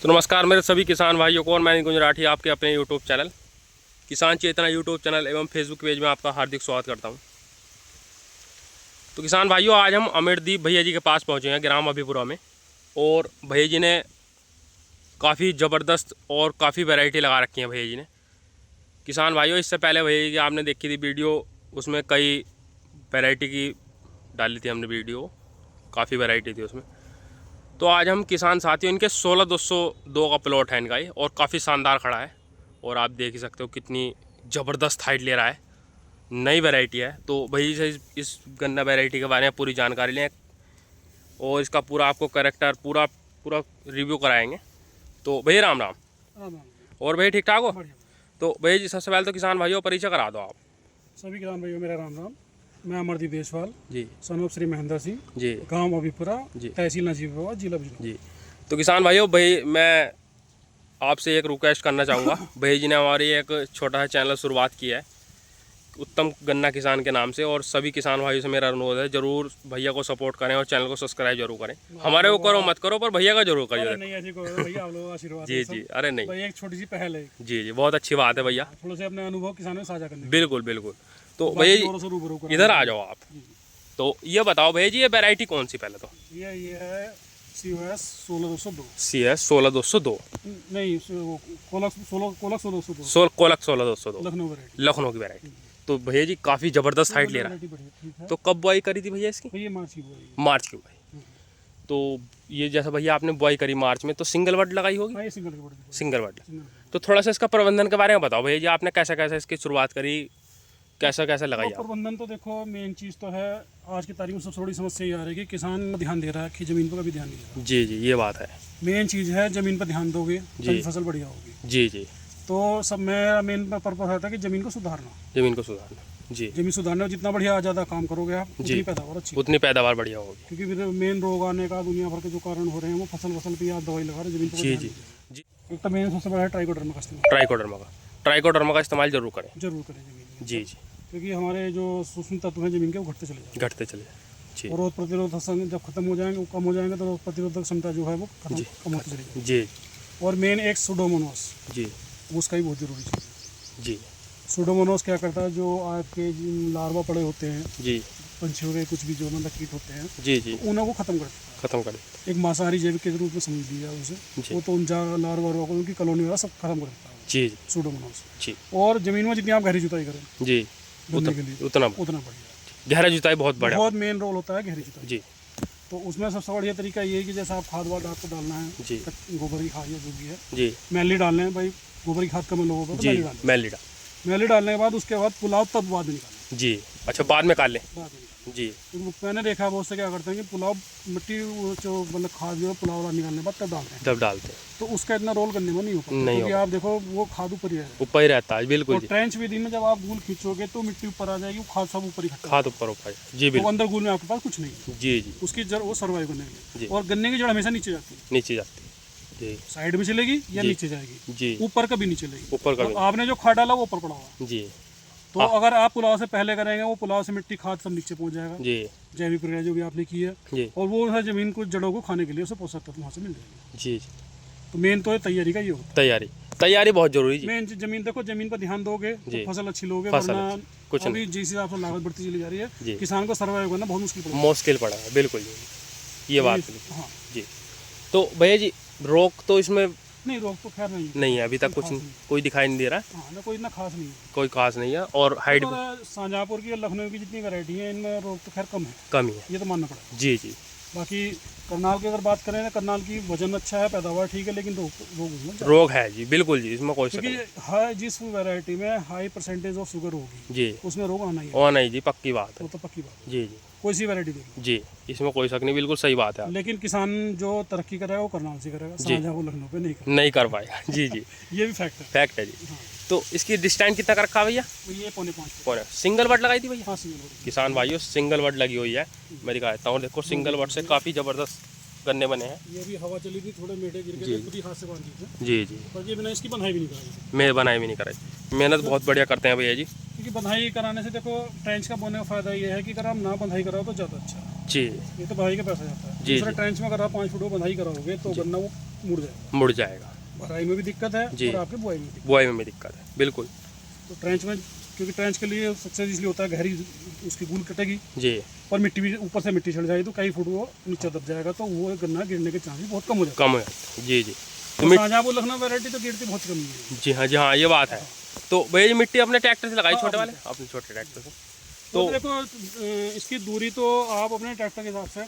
तो नमस्कार मेरे सभी किसान भाइयों को, और मैं निकुंज राठी आपके अपने यूट्यूब चैनल किसान चेतना यूट्यूब चैनल एवं फेसबुक पेज में आपका हार्दिक स्वागत करता हूं। तो किसान भाइयों, आज हम अमरदीप भैया जी के पास पहुंचे हैं ग्राम अभिपुरा में, और भैया जी ने काफ़ी ज़बरदस्त और काफ़ी वैरायटी लगा रखी है भैया जी ने। किसान भाइयों, इससे पहले भैया जी की आपने देखी थी वीडियो, उसमें कई वैरायटी की डाली थी हमने वीडियो, काफ़ी वैरायटी थी उसमें। तो आज हम किसान साथियों, इनके 16,202 का प्लॉट है इनका ये, और काफ़ी शानदार खड़ा है, और आप देख ही सकते हो कितनी ज़बरदस्त हाइट ले रहा है। नई वैरायटी है, तो भैया से इस गन्ना वैरायटी के बारे में पूरी जानकारी लें और इसका पूरा आपको करेक्टर पूरा रिव्यू कराएंगे। तो भैया राम राम। और भैया ठीक ठाक हो? तो भैया जी, सबसे पहले तो किसान भाइयों परिचय करा दो आप। सभी किसान भाइयों मेरा राम राम। मैं अमरदीप देशवाल जी, सन ऑफ श्री महेंद्र सिंह जी, गांव अभिपुरा, जी, तहसील नजीबाबाद, जिला बिजनौर। जी। तो किसान भाइयों, भाई मैं आपसे एक रिक्वेस्ट करना चाहूँगा। भैया जी ने हमारी एक छोटा सा चैनल शुरुआत किया है उत्तम गन्ना किसान के नाम से, और सभी किसान भाइयों से मेरा अनुरोध है, जरूर भैया को सपोर्ट करें और चैनल को सब्सक्राइब जरूर करें। हमारे को करो मत करो, पर भैया का जरूर करिए। नहीं ऐसी कोई भैया, आप लोगों का आशीर्वाद जी है जी, सब। अरे नहीं, भाई एक छोटी सी पहल है, जी जी, बहुत अच्छी बात है भैया, थोड़े से अपने अनुभव किसानों से साझा करने बिल्कुल बिल्कुल। तो बाकी भैया औरों से रूबरू जी कराना। इधर आ जाओ आप। तो ये बताओ भैया जी, ये वैरायटी कौन सी? पहले तो ये है COS 16,202। CS 16,202, नहीं, कोलक 16,202 कोलक 16,202, लखनऊ वैरायटी। लखनऊ की वैरायटी। तो भैया जी काफ़ी ज़बरदस्त हाइट ले रहा है। ठीक है। तो कब बुआई करी थी भैया इसकी? ये मार्च की बुआई। मार्च की बुआई। तो ये जैसा भैया आपने बुआई करी मार्च में, तो सिंगल बड लगाई होगी? हाँ, ये सिंगल की बुआई। सिंगल बड। तो थोड़ा सा इसका प्रबंधन के बारे में बताओ भैया जी, आपने कैसे कैसे इसकी शुरुआत करी, कैसा कैसा लगाई आप? प्रबंधन तो देखो, मेन चीज़ तो है आज की तारीख में सबसे बड़ी समस्या ये आ रही है कि किसान ध्यान दे रहा है कि ज़मीन पर कभी ध्यान नहीं दे रहा। जी जी, ये बात है। मेन चीज़ है ज़मीन पर ध्यान दोगे तभी फसल बढ़िया होगी। जी जी, तो सब मेरा मेन पर्पज रहता है कि ज़मीन को सुधारना। ज़मीन को सुधारना। जी, ज़मीन सुधारने में जितना बढ़िया ज़्यादा काम करोगे आप, उतनी पैदावार अच्छी, उतनी पैदावार बढ़िया होगी। क्योंकि मेन रोग आने का दुनिया भर के जो कारण हो रहे हैं वो फसल पे आप दवाई लगा रहे हैं, ज़मीन पर जी ध्यान जी नहीं दे जी, रहे। एक तो मेन सबसे बड़ा है ट्राइकोडर्मा का इस्तेमाल। ट्राइकोडर्मा का इस्तेमाल जरूर करें। जरूर करें ज़मीन में, जी जी, क्योंकि हमारे जो सूक्ष्म तत्व हैं ज़मीन के वो घटते चले जाते घटते चले जाए। जी हैं, और रोग प्रतिरोधक जब खत्म हो जाएंगे, वो कम हो जाएंगे, तो रोग प्रतिरोधक क्षमता जो है वो कम होती चली जाएगी। जी और मेन एक सुडोमोनास, जी उसका भी बहुत जरूरी चीज़ है। जी सुडोमोनास क्या करता है, जो आपके लार्वा पड़े होते हैं जी पंछियों के, कुछ भी जो मतलब कीट होते हैं, जी जी, तो उन्हें वो खत्म कर देता है। खत्म कर दें। एक मांसाहारी जैविक के रूप में समझ लिया उसे। जी। वो तो उन लार्वा को, उनकी कॉलोनी वाला सब खत्म कर देता है जी जी सुडोमोनास। जी और ज़मीन में जितनी आप गहरी जुताई करें जी, गन्ने के लिए, उतना उतना बढ़िया। गहरा जुताई बहुत बड़ा। बहुत मेन रोल होता है गहरी जुताई। जी तो उसमें सबसे बढ़िया तरीका ये है कि जैसे आप खाद वाद आपको डालना है, जी गोबर की खाद या जो भी है, जी मैली डालना है भाई, गोबर की खाद कम लोगों को, तो जी, मैली डालना मैलिडा। है। मैली डालने के बाद उसके बाद पुलाव तब बाद में निकालना जी, अच्छा, बाद में काट लें। है, बाद में निकालना जी है। तो मैंने देखा है बहुत से क्या करते हैं कि पुलाव मिट्टी वो जो मतलब खाद जो है पुलाव वाला निकालने के बाद तब डालते हैं, जब डालते हैं तो उसका इतना रोल करने में नहीं हो पाता, नहीं क्योंकि आप देखो वो खाद ऊपर ही रहेगा। ऊपर ही रहता है। बिल्कुल और जी, ट्रेंच विधि में जब आप गूल खींचोगे तो मिट्टी ऊपर आ जाएगी, वो खाद सब ऊपर इकट्ठा, खाद ऊपर ऊपर। जी तो बिल्कुल। अंदर गूल में आपके पास कुछ नहीं है। जी जी, उसकी जड़ वो सर्वाइव करने के जी। लिए, और गन्ने की जड़ हमेशा नीचे जाती है, नीचे जाती है। जी साइड में चलेगी या जी। नीचे जाएगी, जी, ऊपर कभी नहीं चलेगी। ऊपर का और आपने जो खाद डाला वो ऊपर पड़ा हुआ है। जी तो अगर आप पुलाव से पहले करेंगे, वो पुलाव से मिट्टी खाद सब नीचे पहुंच जाएगा, जी जैविक प्रक्रिया जो भी आपने की है, जी और वो है जमीन को जड़ों को खाने के लिए उसे पोषक तत्व वहाँ से मिल जाएंगे। जी, तो मेन तो है तैयारी का ये होता तैयारी बहुत जरूरी जी। है। मेन जमीन देखो, जमीन पर ध्यान दोगे जी। तो फसल अच्छी लोगे, फसल वरना कुछ अभी जिस हिसाब से लागत बढ़ती चली जा रही जी। है, किसान को सर्वाइव करना बहुत मुश्किल पड़ेगा। मुश्किल पड़ा है, बिल्कुल जी, ये बात है। हाँ, जी, तो भैया जी रोक तो इसमें नहीं रोग तो खैर नहीं है। नहीं है अभी तक, कुछ कोई दिखाई नहीं दे रहा है, हाँ ना, कोई इतना खास नहीं है। कोई खास नहीं है। और हाइट भी तो शाहजहाँपुर की और लखनऊ की जितनी वैरायटी है, इनमें रोग तो खैर कम है, कम ही है। ये तो मानना पड़ेगा। जी जी, बाकी करनाल की अगर बात करें ना, करनाल की वजन अच्छा है, पैदावार ठीक है, लेकिन रोग उसमें ज़्यादा। रोग है जी, बिल्कुल जी, इसमें कोई शक क्योंकि नहीं। हर जिस वैरायटी में हाई परसेंटेज ऑफ शुगर होगी, जी, उसमें रोग आना ही है, और नहीं जी, पक्की बात है। वो तो पक्की बात है। जी जी कोई सी वैरायटी देख लो। जी, इसमें कोई शक नहीं, बिल्कुल सही बात है। आप लेकिन किसान जो तरक्की करेगा वो करनाल से करेगा, शाहजहाँपुर लखनऊ पे नहीं करेगा। नहीं कर पाएगा। जी जी, ये भी फैक्ट है। फैक्ट है जी। हाँ, तो इसकी डिस्टेंस कितना कर रखा भैया? तो ये 4.5 कौन है? सिंगल बट लगाई थी भैया? हाँ, सिंगल। किसान भाइयों, सिंगल बट लगी हुई है। मैं दिखा देता हूँ, देखो सिंगल बट से काफ़ी ज़बरदस्त गन्ने बने हैं। ये भी हवा चली थी, थोड़े मेढे गिर गए, खुद ही हाथ से बांध दिए थे, जी जी, पर ये बिना इसकी बंधाई भी नहीं कराई। मैं बनाई भी नहीं कराई, मेहनत बहुत बढ़िया करते हैं भैया जी। क्योंकि बंधाई कराने से देखो ट्रेंच का बोने का फायदा ये है कि अगर हम ना बंधाई कराओ तो ज़्यादा अच्छा है। जी ये तो बंधाई का पैसा जाता है। जी दूसरे ट्रेंच में अगर आप 5 फुट वो बंधाई कराओगे तो गन्ना वो मुड़ जाएगा, मुड़ जाएगा, भराई में भी दिक्कत है जी। और आपके बुआई में भी दिक्कत बुआई में भी दिक्कत है, बिल्कुल है। तो ट्रेंच में, क्योंकि ट्रेंच के लिए सक्सेस इसलिए होता है गहरी उसकी गूल कटेगी जी। और मिट्टी भी ऊपर से मिट्टी चढ़ जाएगी तो कई फुट वो नीचे दब जाएगा, तो वो गन्ना गिरने के चांसेस बहुत कम हो जाते कम हो जाता है, जी जी। हैं। साझा वो लखनऊ वैरायटी तो गिरती बहुत कम है। जी हाँ, जी हाँ, ये बात है। तो भैया जी मिट्टी अपने ट्रैक्टर से लगाई, छोटे वाले अपने छोटे ट्रैक्टर से? तो तो देखो इसकी दूरी तो आप अपने ट्रैक्टर के हिसाब से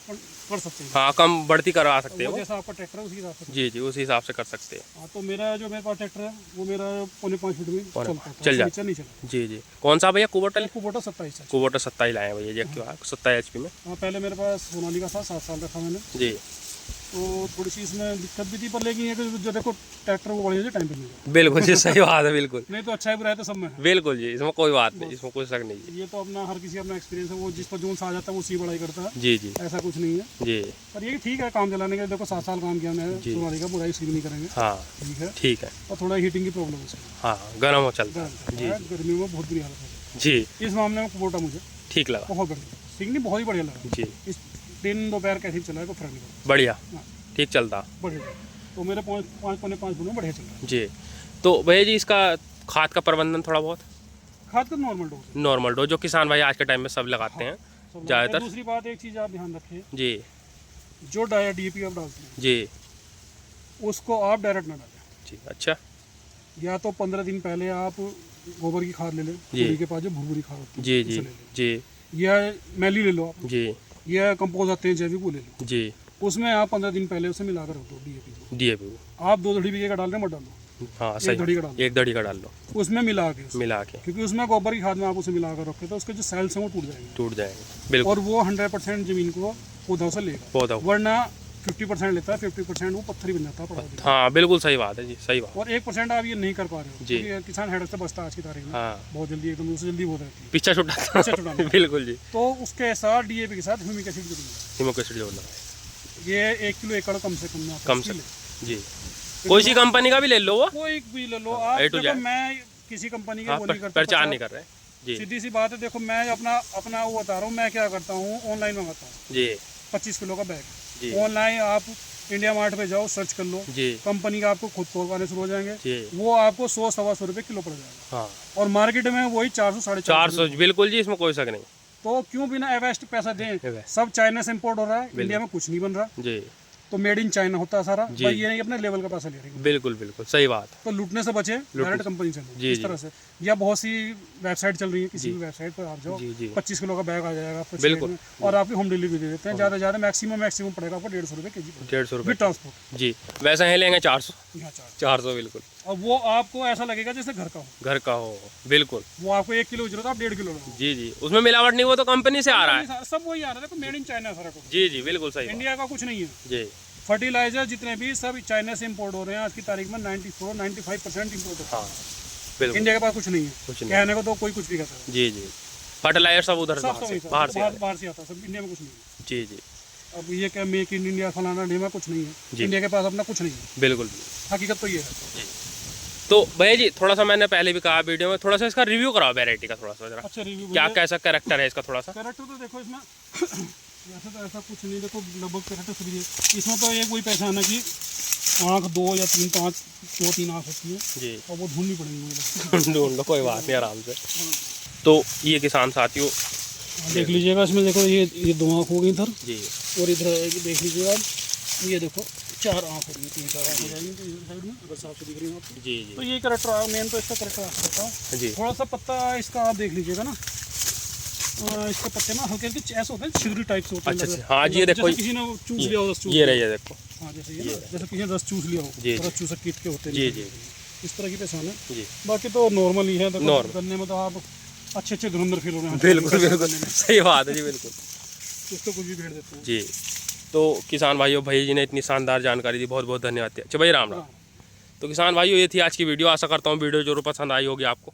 कर सकते हैं। हाँ, कम बढ़ती करवा सकते वो हो। जैसा आपका ट्रैक्टर है उसी हिसाब से। जी जी, उसी हिसाब से कर सकते हैं। हाँ, तो मेरा जो मेरे पास ट्रैक्टर है वो मेरा 5.5 फुट में पौने चलता है, चल जाता। नीचे नहीं चला। जी जी। कौन सा भैया? कुबोटल? कुबोटा 27 है। कुबोटल 27 लाए हैं भैया जी एक्टिवा, 27 HP में। हाँ, पहले मेरे पास सोनाली का था, 7 साल का था मैंने, जी, तो थोड़ी सी इसमें दिक्कत भी थी, पर लेकिन ये कि जो देखो ट्रैक्टर वो बढ़िया टाइम पे मिल जाए, बिल्कुल जी, सही बात है, बिल्कुल नहीं तो अच्छा है बुरा है तो सब में है। बिल्कुल जी, इसमें कोई बात नहीं, इसमें कोई शक नहीं है। ये तो अपना हर किसी अपना एक्सपीरियंस है, वो जिस पर जोन से आ जाता है वो उसी बढ़ाई करता है, जी जी ऐसा कुछ नहीं है। जी। पर ये ठीक है काम चलाने के लिए। देखो 7 साल काम किया मैंने जी। सोनाली का, बुराई इसकी भी नहीं करेंगे, हाँ ठीक है। ठीक है। और थोड़ा हीटिंग की प्रॉब्लम है इसमें, हाँ, गर्म हो चलता है। गर्म जी है, गर्मियों में बहुत बुरी हालत है। जी, इस मामले में कुबोटा मुझे ठीक लगा। बहुत बढ़िया, सिगनी बहुत ही बढ़िया लगा। जी, इस दिन दोपहर कैसे चला है कोई फर्क नहीं पड़ता, बढ़िया, हाँ। ठीक चलता। बढ़िया, तो मेरे 5.5 फुट में बढ़िया चल रहा है। जी। तो भैया जी इसका खाद का प्रबंधन थोड़ा बहुत? खाद का नॉर्मल डोज है, नॉर्मल डोज जो किसान भाई आज के टाइम में सब लगाते हैं सब ज़्यादातर। लगाते हैं। दूसरी बात एक चीज़ आप ध्यान रखिए, जी जो डाया DAP आप डालते हैं जी उसको आप डायरेक्ट ना डालें। जी। अच्छा, या तो 15 दिन पहले आप गोबर की खाद ले लें, जी। पूरी के पास जो भुरभुरी खाद होती है जी उसे जी ले लें, जी या मैली ले लो आप, जी या कंपोज आते हैं जैविक वो ले लो, जी। उसमें आप 15 दिन पहले उसे मिलाकर रख दो DAP को। DAP, आप 2 धड़ी बीघे का डाल रहे मत डालो, हाँ एक सही, धड़ी का डालो, एक दड़ी का डाल लो उसमें मिला के उसमें। मिला के, क्योंकि उसमें गोबर की खाद में आप उसे मिलाकर रखे तो उसके जो सेल्स हैं वो टूट जाएंगे टूट जाएंगे, बिल्कुल। और वो 100% जमीन को पौधों से लेगा, पौधा, वरना 50% लेता है, 50% वो पत्थर ही बन जाता है पड़ा हुआ। हाँ बिल्कुल सही बात है जी, सही बात। और 1% आप ये नहीं कर पा रहे हो, जी। क्योंकि किसान हेडक से बचता है आज की तारीख में, हाँ, बहुत जल्दी एकदम उससे जल्दी हो जाती है पीछा छुटा पीछे छुड़ाना। बिल्कुल जी। तो उसके साथ DAP के साथ ह्यूमिक एसिड जरूर है। हीमोक एसिड जोड़ना है, ये 1 किलो एकड़ कम से कम में आप कम उसकी से लें। जी। कोई सी कंपनी का भी ले लो वो, कोई भी ले लो आप, A to देखो Z। मैं किसी कंपनी के हाँ, वो नहीं करता, प्रचार नहीं कर रहे। जी सीधी सी बात है। देखो मैं अपना वो बता रहा हूँ, मैं क्या करता हूँ, ऑनलाइन मंगाता हूँ जी 25 किलो का बैग। जी ऑनलाइन आप इंडिया मार्ट पे जाओ, सर्च कर लो, जी कंपनी का आपको खुद तोड़वाने शुरू हो जाएंगे, जी। वो आपको 100-125 रुपये किलो पड़ जाएगा, हाँ, और मार्केट में वही 400-450। 400, बिल्कुल जी, इसमें कोई शक नहीं। तो क्यों बिना एवेस्ट पैसा दें, Avast। सब चाइना से इम्पोर्ट हो रहा है, इंडिया में कुछ नहीं बन रहा, जी तो मेड इन चाइना होता है सारा, जी। भाई ये नहीं अपने लेवल का पैसा ले रही है। बिल्कुल बिल्कुल सही बात। तो लूटने से बचे, डायरेक्ट कंपनी से लो, जी, इस जी। तरह से। या बहुत सी वेबसाइट चल रही है, किसी जी। भी वेबसाइट पर आप जाओ, जी जी 25 किलो का बैग आ जाएगा आपको बिल्कुल। शेड में, और आपकी होम डिलीवरी दे देते हैं। ज़्यादा से ज़्यादा मैक्सिमम पड़ेगा आपको 150 रुपये केजी, 150 रुपये विद ट्रांसपोर्ट। जी। वैसे है लेंगे 400, यहाँ चार्ज, 400 बिल्कुल। और वो आपको ऐसा लगेगा जैसे घर का हो। घर का हो, बिल्कुल। वो आपको 1 किलो की जरूरत है, आप 1.5 किलो लो। जी जी, उसमें मिलावट नहीं, वो तो कंपनी से आ रहा है। सब वही आ रहा है, देखो मेड इन चाइना सारा कुछ, जी जी बिल्कुल सही बात। इंडिया का कुछ नहीं है। जी फर्टिलाइजर जितने भी सब चाइना से इम्पोर्ट हो रहे हैं आज की तारीख में, 94-95% इम्पोर्ट होता हाँ है। बिल्कुल, इंडिया के पास कुछ नहीं है, कुछ नहीं। कहने को तो कोई कुछ भी कहता है, जी जी। फर्टिलाइजर सब उधर सब बाहर तो से वही सब बाहर से आ रहे बाहर से आता है, सब इंडिया में कुछ नहीं है। हैं। जी जी अब ये क्या मेक इन इंडिया फलाना ढेमा कुछ नहीं है, जी। इंडिया के पास अपना कुछ नहीं है, बिल्कुल। हकीकत तो ये है। तो भैया जी थोड़ा सा मैंने पहले भी कहा वीडियो में, थोड़ा सा इसका रिव्यू कराओ वैरायटी का थोड़ा सा जरा, अच्छा रिव्यू क्या कैसा कैरेक्टर है इसका थोड़ा सा? कैरेक्टर तो देखो इसमें वैसे तो ऐसा कुछ नहीं, देखो लगभग कैरेक्टर सभी है इसमें। तो एक वही पहचान है कि आँख 2 या 3 5 2-3 आँख होती है, जी और वो ढूंढनी पड़ेंगी मुझे। ढूंढ लो, कोई बात नहीं, आराम से। तो ये किसान साथियों देख लीजिएगा इसमें, देखो ये 2 आँख हो गई इधर, जी और इधर आएगी, देख लीजिएगा ये देखो 4 आँख हो गई, 3-4 आँख हो जाएंगी तो इधर साइड में, अगर साफ से दिख रही है आपको। जी तो जी ये करेक्टर मेन तो इसका करेक्टर आपको बताओ। जी थोड़ा सा पत्ता इसका आप देख लीजिएगा ना, इसके पत्ते ना हल्के हल्के ऐसे होते हैं, छिद्री टाइप से होते हैं। अच्छा अच्छा, हाँ जी ये देखो, जैसे किसी ने चूस लिया हो, रस चूस ये लिया रही है देखो। हो। हाँ जैसे ये ना, जैसे किसी ने रस चूस लिया हो, जी, रस चूसा कीट के होते हैं, जी जी इस तरह की पहचान है। जी बाकी तो नॉर्मल ही है, देखो Normal। गन्ने में तो आप अच्छे धुरंधर फील हो रहे हैं, बिल्कुल बिल्कुल सही बात है जी, बिल्कुल उसको कुछ भी भेड़ देते हैं। जी। तो किसान भाइयों, भाई जी ने इतनी शानदार जानकारी दी, बहुत बहुत धन्यवाद। अच्छा भाई, राम राम। हाँ। तो किसान भाइयों ये थी आज की वीडियो, आशा करता हूँ वीडियो जरूर पसंद आई होगी आपको।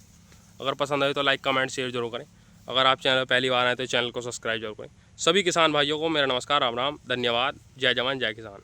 अगर पसंद आई तो लाइक कमेंट शेयर जरूर करें। अगर आप चैनल पहली बार आए तो चैनल को सब्सक्राइब जरूर करें। सभी किसान भाइयों को मेरा नमस्कार, राम राम, धन्यवाद, जय जवान जय किसान।